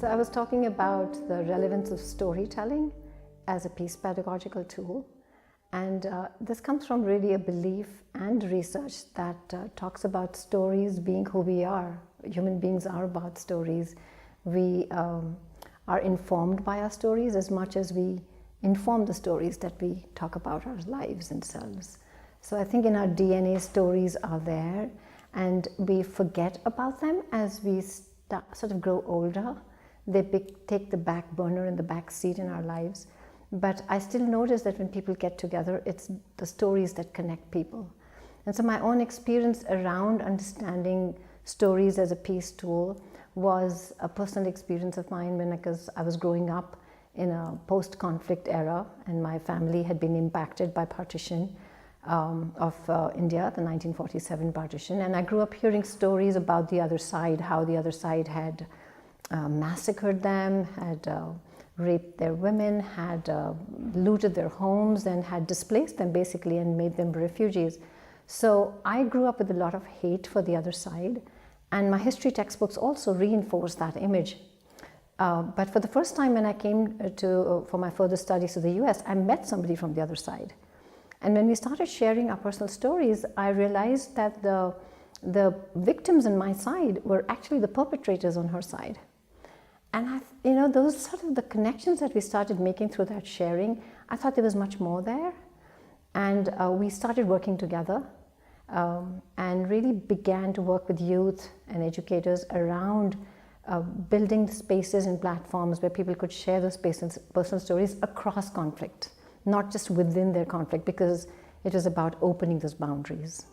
So I was talking about the relevance of storytelling as a peace pedagogical tool. And this comes from really a belief and research that talks about stories being who we are. Human beings are about stories. We are informed by our stories as much as we inform the stories that we talk about our lives and selves. So I think in our DNA, stories are there, and we forget about them as we sort of grow older. They take the back burner and the back seat in our lives. But I still notice that when people get together, it's the stories that connect people. And so my own experience around understanding stories as a peace tool was a personal experience of mine because I was growing up in a post-conflict era, and my family had been impacted by partition of India, the 1947 partition. And I grew up hearing stories about the other side, how the other side had massacred them, had raped their women, had looted their homes, and had displaced them basically and made them refugees. So I grew up with a lot of hate for the other side, and my history textbooks also reinforced that image. But for the first time when I came for my further studies to the US, I met somebody from the other side. And when we started sharing our personal stories, I realized that the victims on my side were actually the perpetrators on her side. And those sort of the connections that we started making through that sharing, I thought there was much more there. And we started working together and really began to work with youth and educators around building spaces and platforms where people could share those personal stories across conflict, not just within their conflict, because it was about opening those boundaries.